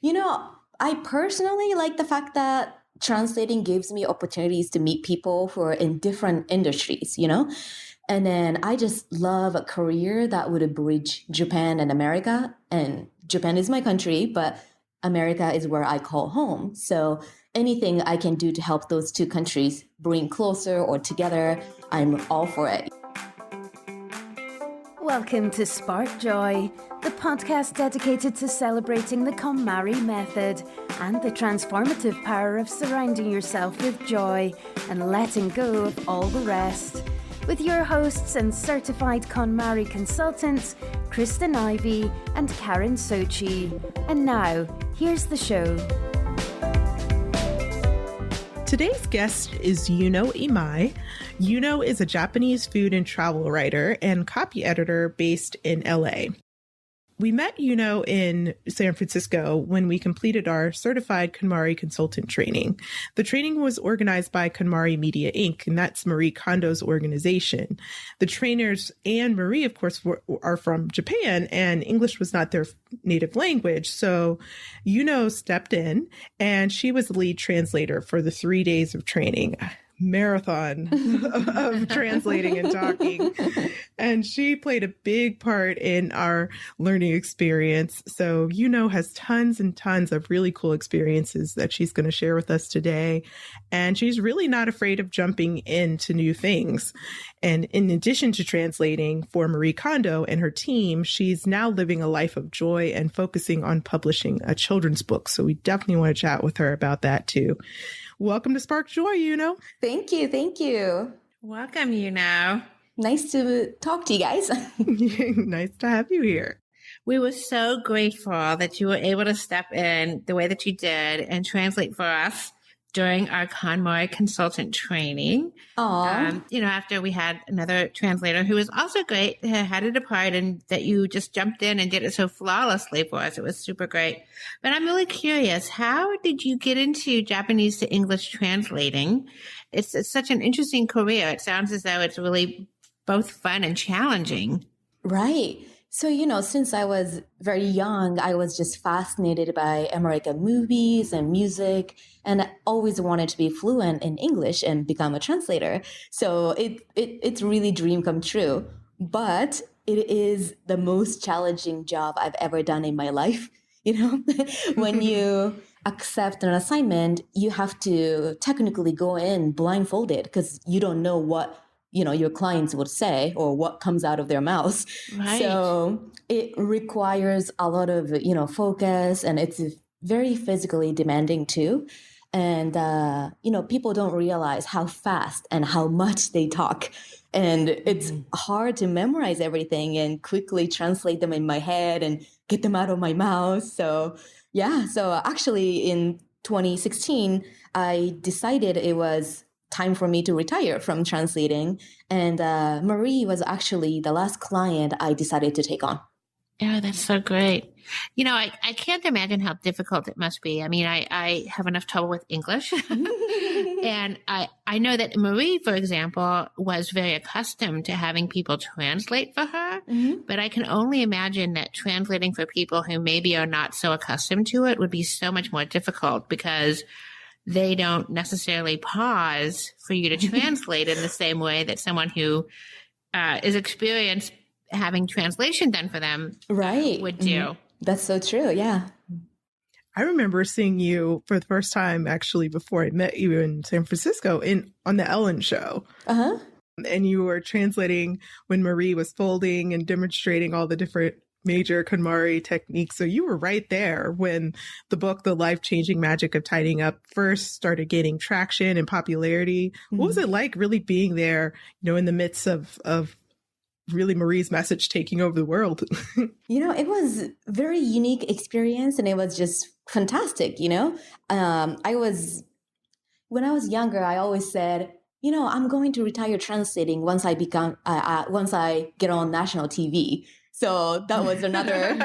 You know, I personally like the fact that translating gives me opportunities to meet people who are in different industries, And then I just love a career that would bridge Japan and America. And Japan is my country, but America is where I call home. So anything I can do to help those two countries bring closer or together, I'm all for it. Welcome to Spark Joy, the podcast dedicated to celebrating the KonMari Method and the transformative power of surrounding yourself with joy and letting go of all the rest. With your hosts and certified KonMari consultants, Kristyn Ivy and Karin Sochi. And now, here's the show. Today's guest is Yuno Imai. Yuno is a Japanese food and travel writer and copy editor based in LA. We met Yuno in San Francisco when we completed our certified KonMari consultant training. The training was organized by KonMari Media Inc., and that's Marie Kondo's organization. The trainers and Marie, of course, are from Japan, and English was not their native language. So Yuno stepped in, and she was the lead translator for the 3 days of training. Marathon of translating and talking. And she played a big part in our learning experience. So Yuno has tons and tons of really cool experiences that she's going to share with us today. And she's really not afraid of jumping into new things. And in addition to translating for Marie Kondo and her team, she's now living a life of joy and focusing on publishing a children's book. So we definitely want to chat with her about that too. Welcome to Spark Joy, Yuno. Thank you. Thank you. Welcome, Yuno. Nice to talk to you guys. Nice to have you here. We were so grateful that you were able to step in the way that you did and translate for us during our KonMari consultant training. After we had another translator who was also great, had to depart, and that you just jumped in and did it so flawlessly for us. It was super great. But I'm really curious, how did you get into Japanese to English translating? It's such an interesting career. It sounds as though it's really both fun and challenging. Right. So, since I was very young, I was just fascinated by American movies and music, and I always wanted to be fluent in English and become a translator. So it's really dream come true. But it is the most challenging job I've ever done in my life. When you accept an assignment, you have to technically go in blindfolded because you don't know what your clients would say or what comes out of their mouths. Right. So it requires a lot of, focus, and it's very physically demanding too. And, people don't realize how fast and how much they talk. And it's hard to memorize everything and quickly translate them in my head and get them out of my mouth. So, yeah. So actually in 2016, I decided it was time for me to retire from translating. And Marie was actually the last client I decided to take on. Yeah, that's so great. I can't imagine how difficult it must be. I mean, I have enough trouble with English. And I know that Marie, for example, was very accustomed to having people translate for her. Mm-hmm. But I can only imagine that translating for people who maybe are not so accustomed to it would be so much more difficult because they don't necessarily pause for you to translate in the same way that someone who is experienced having translation done for them would do. Mm-hmm. That's so true. Yeah. I remember seeing you for the first time, actually, before I met you in San Francisco on the Ellen show. Uh-huh. And you were translating when Marie was folding and demonstrating all the different major KonMari techniques. So you were right there when the book, The Life-Changing Magic of Tidying Up, first started gaining traction and popularity. Mm-hmm. What was it like really being there, in the midst of really Marie's message taking over the world? It was a very unique experience, and it was just fantastic. When I was younger, I always said, I'm going to retire translating once I get on national TV. So that was another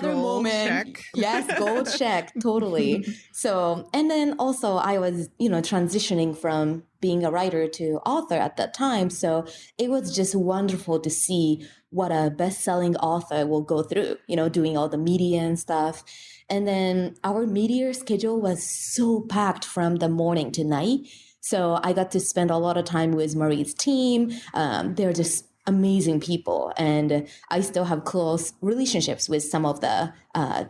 gold moment. Check. Yes, gold check, totally. So, and then also I was, transitioning from being a writer to author at that time. So it was just wonderful to see what a best-selling author will go through, doing all the media and stuff. And then our media schedule was so packed from the morning to night. So I got to spend a lot of time with Marie's team. They're just amazing people. And I still have close relationships with some of the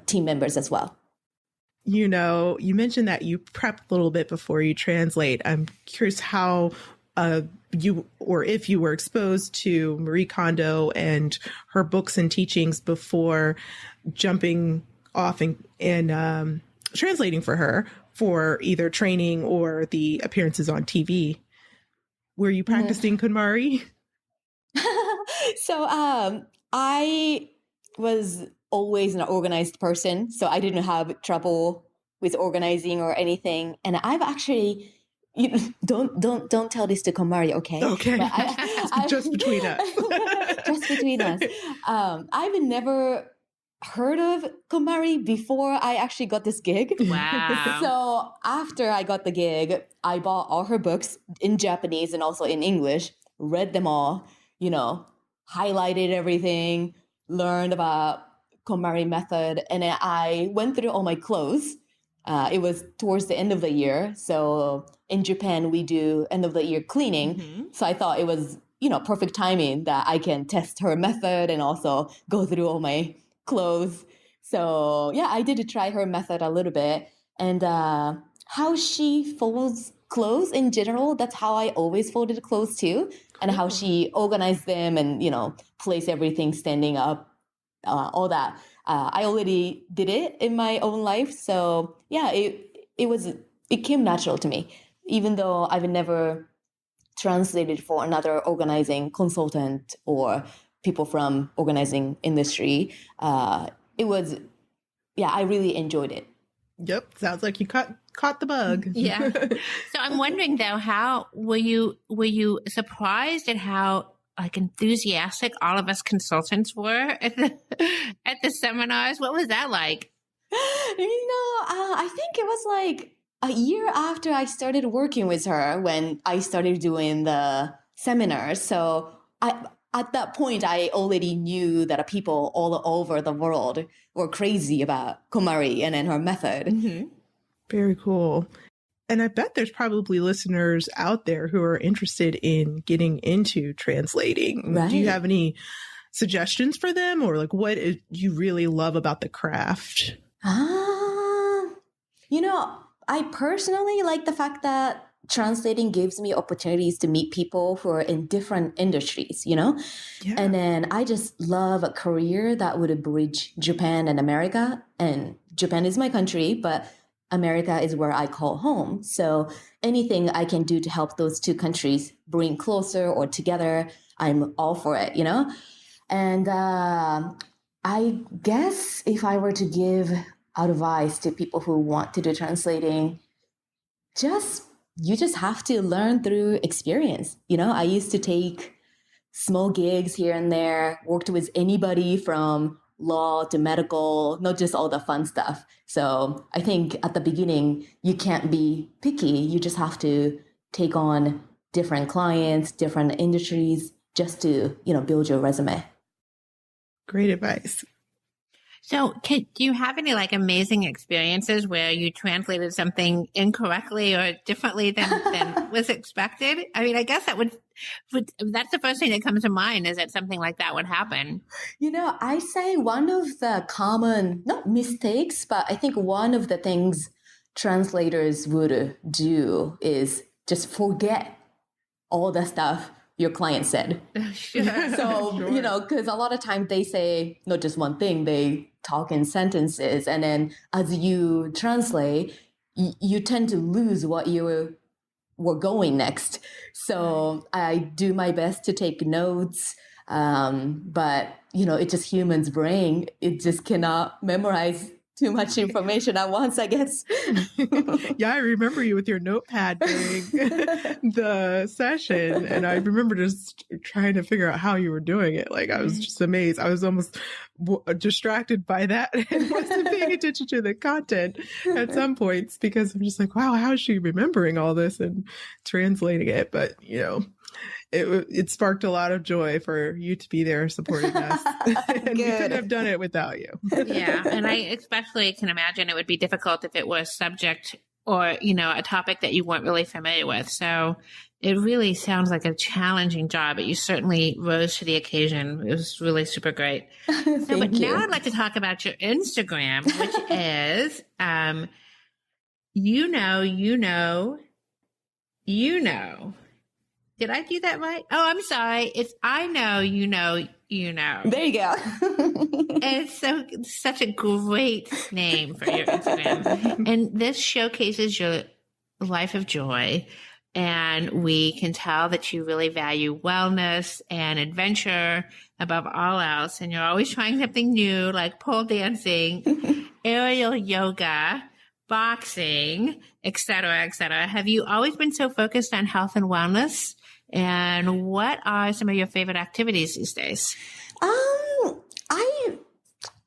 team members as well. You mentioned that you prep a little bit before you translate. I'm curious how if you were exposed to Marie Kondo and her books and teachings before jumping off and translating for her for either training or the appearances on TV. Were you practicing KonMari? So I was always an organized person, so I didn't have trouble with organizing or anything. And I've actually, don't tell this to KonMari, okay? Okay, but just between us. Just between us. I've never heard of KonMari before I actually got this gig. Wow. So after I got the gig, I bought all her books in Japanese and also in English, read them all, highlighted everything, learned about KonMari Method, and then I went through all my clothes. It was towards the end of the year. So in Japan, we do end of the year cleaning. Mm-hmm. So I thought it was, perfect timing that I can test her method and also go through all my clothes. So yeah, I did try her method a little bit. And how she folds clothes in general, that's how I always folded clothes too. And how she organized them and, place everything standing up, all that. I already did it in my own life. So yeah, it came natural to me, even though I've never translated for another organizing consultant or people from organizing industry. I really enjoyed it. Yep. Sounds like you caught the bug. Yeah. So I'm wondering though, how were you surprised at how enthusiastic all of us consultants were at the seminars? What was that like? I think it was like a year after I started working with her when I started doing the seminars. So at that point, I already knew that people all over the world were crazy about KonMari and her method. Mm-hmm. Very cool. And I bet there's probably listeners out there who are interested in getting into translating. Right. Do you have any suggestions for them, or what you really love about the craft? I personally like the fact that translating gives me opportunities to meet people who are in different industries, Yeah. And then I just love a career that would bridge Japan and America. And Japan is my country, but America is where I call home. So anything I can do to help those two countries bring closer or together, I'm all for it, And I guess if I were to give advice to people who want to do translating, you just have to learn through experience. I used to take small gigs here and there, worked with anybody from law to medical, not just all the fun stuff. So I think at the beginning, you can't be picky. You just have to take on different clients, different industries, just to, build your resume. Great advice. So do you have any amazing experiences where you translated something incorrectly or differently than was expected? I mean, I guess that's the first thing that comes to mind, is that something like that would happen. I say one of the common, not mistakes, but I think one of the things translators would do is just forget all the stuff your client said. Sure. So, Sure. Because a lot of times they say not just one thing, they talk in sentences. And then as you translate, you tend to lose what you were going next. So I do my best to take notes. But, it's just human's brain. It just cannot memorize too much information at once, I guess. Yeah, I remember you with your notepad during the session. And I remember just trying to figure out how you were doing it. I was just amazed. I was almost distracted by that and wasn't paying attention to the content at some points, because I'm just wow, how is she remembering all this and translating it? But, it sparked a lot of joy for you to be there supporting us. And we couldn't have done it without you. Yeah. And I especially can imagine it would be difficult if it was subject or, a topic that you weren't really familiar with. So it really sounds like a challenging job, but you certainly rose to the occasion. It was really super great. But now I'd like to talk about your Instagram, which is, Did I do that right? Oh, I'm sorry. It's I know, you know. There you go. It's such a great name for your Instagram. And this showcases your life of joy. And we can tell that you really value wellness and adventure above all else. And you're always trying something new, like pole dancing, aerial yoga, boxing, et cetera, et cetera. Have you always been so focused on health and wellness? And what are some of your favorite activities these days?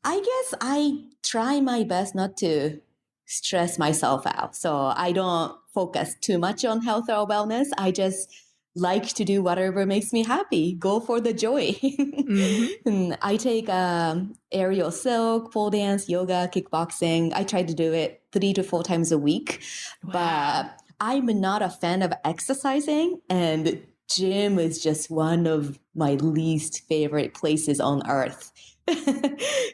I guess I try my best not to stress myself out. So I don't focus too much on health or wellness. I just like to do whatever makes me happy. Go for the joy. And I take aerial silk, pole dance, yoga, kickboxing. I try to do it 3 to 4 times a week. Wow. But I'm not a fan of exercising, and gym is just one of my least favorite places on earth.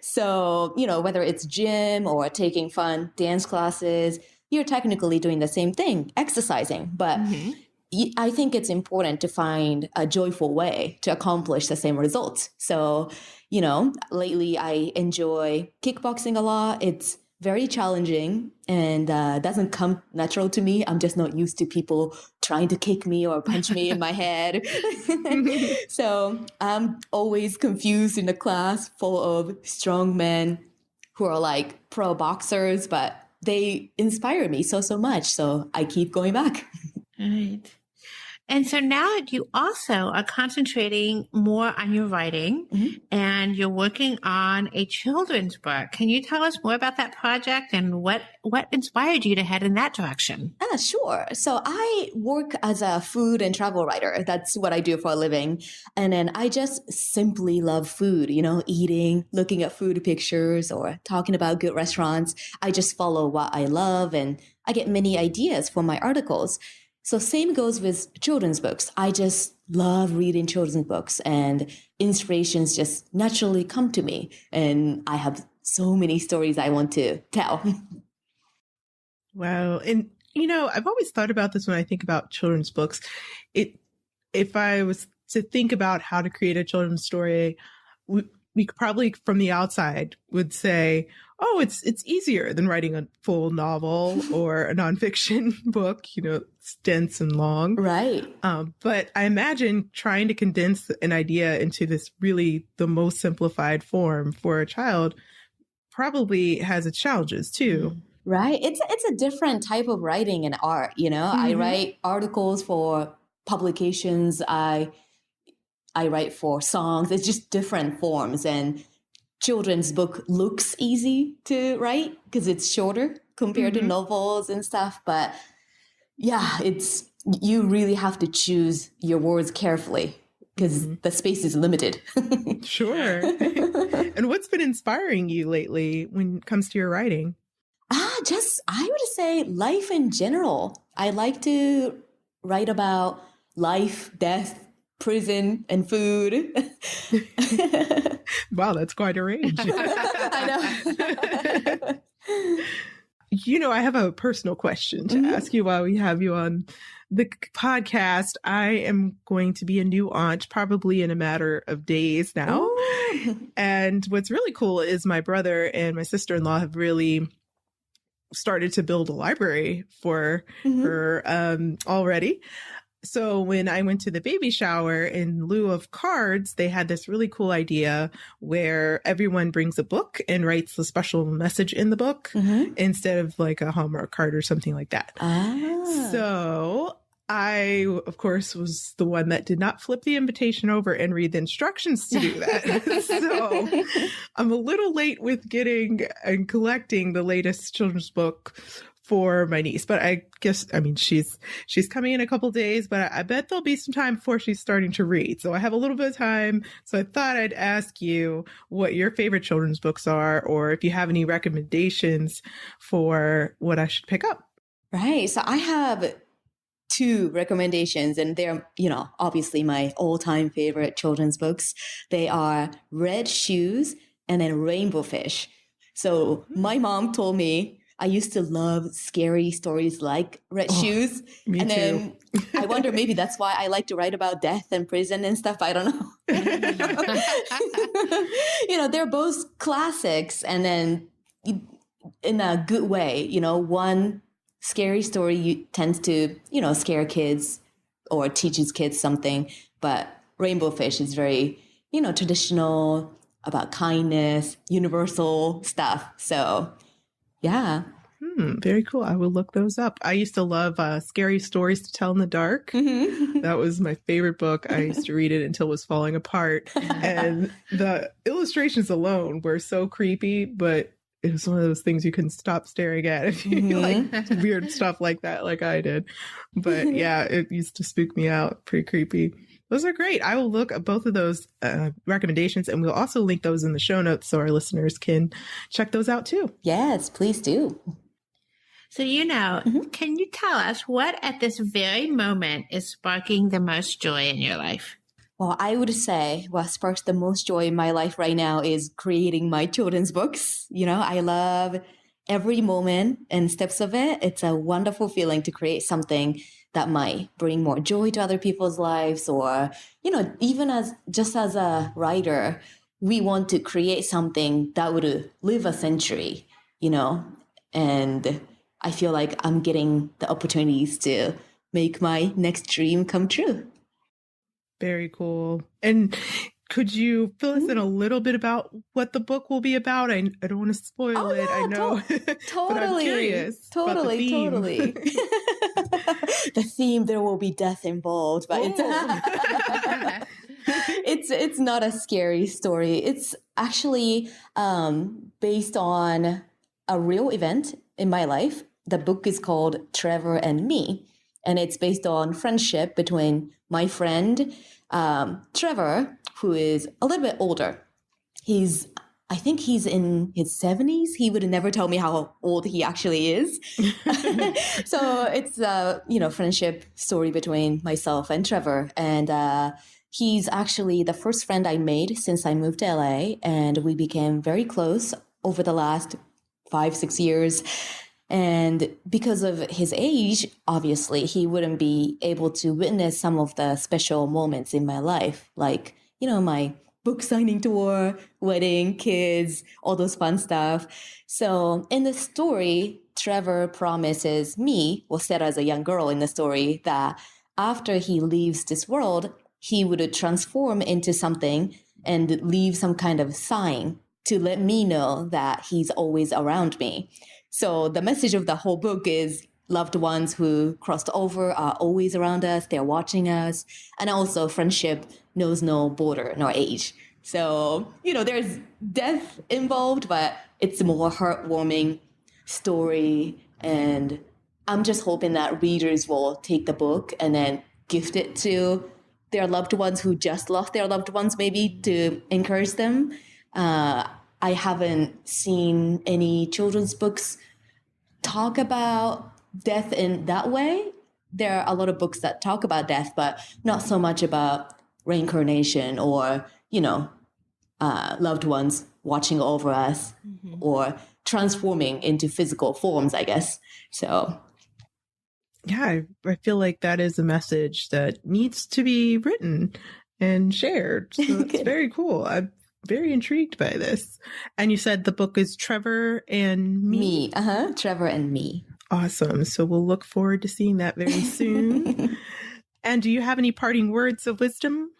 So, whether it's gym or taking fun dance classes, you're technically doing the same thing, exercising. But I think it's important to find a joyful way to accomplish the same results. So, lately I enjoy kickboxing a lot. It's very challenging and doesn't come natural to me. I'm just not used to people trying to kick me or punch me in my head. So I'm always confused in a class full of strong men who are like pro boxers, but they inspire me so much. So I keep going back. Right. And so now you also are concentrating more on your writing and you're working on a children's book. Can you tell us more about that project and what inspired you to head in that direction? Sure. So I work as a food and travel writer. That's what I do for a living. And then I just simply love food, eating, looking at food pictures or talking about good restaurants. I just follow what I love and I get many ideas for my articles. So same goes with children's books. I just love reading children's books and inspirations just naturally come to me. And I have so many stories I want to tell. Wow. And, I've always thought about this when I think about children's books. If I was to think about how to create a children's story, we probably from the outside would say, oh, it's easier than writing a full novel or a nonfiction book, it's dense and long. Right. But I imagine trying to condense an idea into this really the most simplified form for a child probably has its challenges too. Right. It's a different type of writing and art, I write articles for publications. I write for songs. It's just different forms. And children's book looks easy to write because it's shorter compared to novels and stuff. But yeah, you really have to choose your words carefully because the space is limited. Sure. And what's been inspiring you lately when it comes to your writing? I would say life in general. I like to write about life, death, prison, and food. Wow, that's quite a range. I know. I have a personal question to ask you while we have you on the podcast. I am going to be a new aunt probably in a matter of days now. Ooh. And what's really cool is my brother and my sister-in-law have really started to build a library for her already. So when I went to the baby shower, in lieu of cards, they had this really cool idea where everyone brings a book and writes a special message in the book instead of like a Hallmark card or something like that. So I, of course, was the one that did not flip the invitation over and read the instructions to do that. So I'm a little late with getting and collecting the latest children's book for my niece, but I guess, I mean, she's coming in a couple days, but I bet there'll be some time before she's starting to read. So I have a little bit of time. So I thought I'd ask you what your favorite children's books are, or if you have any recommendations for what I should pick up. Right. So I have two recommendations, and they're, obviously my all-time favorite children's books. They are Red Shoes and then Rainbow Fish. So my mom told me I used to love scary stories like Red Shoes. Me and too. then I wonder, maybe that's why I like to write about death and prison and stuff. I don't know. They're both classics, and then in a good way. One scary story tends to, scare kids or teaches kids something. But Rainbow Fish is very, traditional, about kindness, universal stuff. So, yeah. Very cool. I will look those up. I used to love Scary Stories to Tell in the Dark. That was my favorite book. I used to read it until it was falling apart. And the illustrations alone were so creepy, but it was one of those things you couldn't stop staring at if you like weird stuff like that, like I did. But yeah, it used to spook me out. Pretty creepy. Those are great. I will look at both of those recommendations, and we'll also link those in the show notes so our listeners can check those out too. Yes, please do. So, can you tell us what at this very moment is sparking the most joy in your life? Well, I would say what sparks the most joy in my life right now is creating my children's books. I love every moment and steps of it. It's a wonderful feeling to create something that might bring more joy to other people's lives, or, even as a writer, we want to create something that would live a century, and I feel like I'm getting the opportunities to make my next dream come true. Very cool. And could you fill us in a little bit about what the book will be about? I don't want to spoil it. I know. Totally. But I'm curious. Totally. The theme, there will be death involved, but it's not a scary story. It's actually based on a real event in my life. The book is called Trevor and Me, and it's based on friendship between my friend Trevor, who is a little bit older. I think he's in his 70s. He would never tell me how old he actually is. So it's a friendship story between myself and Trevor, and he's actually the first friend I made since I moved to LA, and we became very close over the last 5-6 years. And because of his age, obviously, he wouldn't be able to witness some of the special moments in my life, like, my book signing tour, wedding, kids, all those fun stuff. So in the story, Trevor promises me, set as a young girl in the story, that after he leaves this world, he would transform into something and leave some kind of sign to let me know that he's always around me. So the message of the whole book is loved ones who crossed over are always around us. They're watching us. And also friendship knows no border nor age. So, there's death involved, but it's a more heartwarming story. And I'm just hoping that readers will take the book and then gift it to their loved ones who just lost their loved ones, maybe to encourage them. I haven't seen any children's books talk about death in that way. There are a lot of books that talk about death, but not so much about reincarnation or, loved ones watching over us or transforming into physical forms, I guess. So, yeah, I feel like that is a message that needs to be written and shared. So it's very cool. I'm very intrigued by this. And you said the book is Trevor and Me? Trevor and Me. Awesome. So we'll look forward to seeing that very soon. And do you have any parting words of wisdom?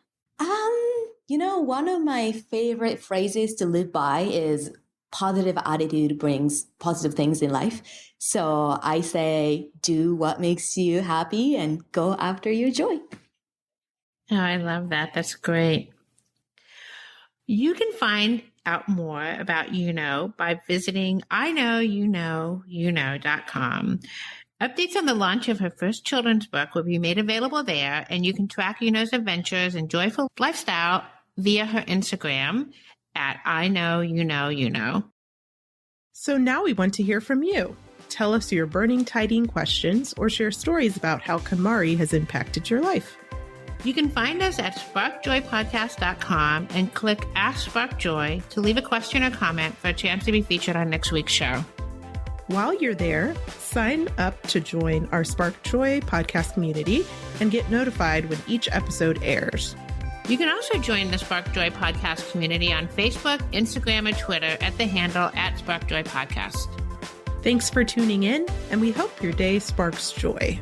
One of my favorite phrases to live by is positive attitude brings positive things in life. So I say, do what makes you happy and go after your joy. Oh, I love that. That's great. You can find out more about Yuno by visiting iknowyouknowyuno.com. Updates on the launch of her first children's book will be made available there, and you can track Yuno's adventures and joyful lifestyle via her Instagram at iknowyouknowyuno. So now we want to hear from you. Tell us your burning tiding questions or share stories about how KonMari has impacted your life. You can find us at sparkjoypodcast.com and click Ask Spark Joy to leave a question or comment for a chance to be featured on next week's show. While you're there, sign up to join our Spark Joy podcast community and get notified when each episode airs. You can also join the Spark Joy podcast community on Facebook, Instagram, and Twitter at the handle at Spark Joy Podcast. Thanks for tuning in, and we hope your day sparks joy.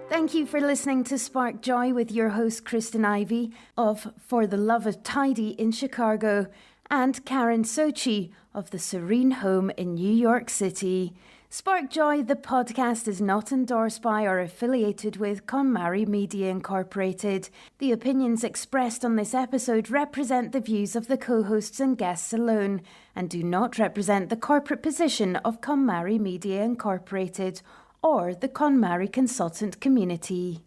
Thank you for listening to Spark Joy with your host Kristyn Ivy of For the Love of Tidy in Chicago and Karen Sochi of the Serene Home in New York City. Spark Joy, the podcast, is not endorsed by or affiliated with KonMari Media Incorporated. The opinions expressed on this episode represent the views of the co-hosts and guests alone and do not represent the corporate position of KonMari Media Incorporated or the KonMari consultant community.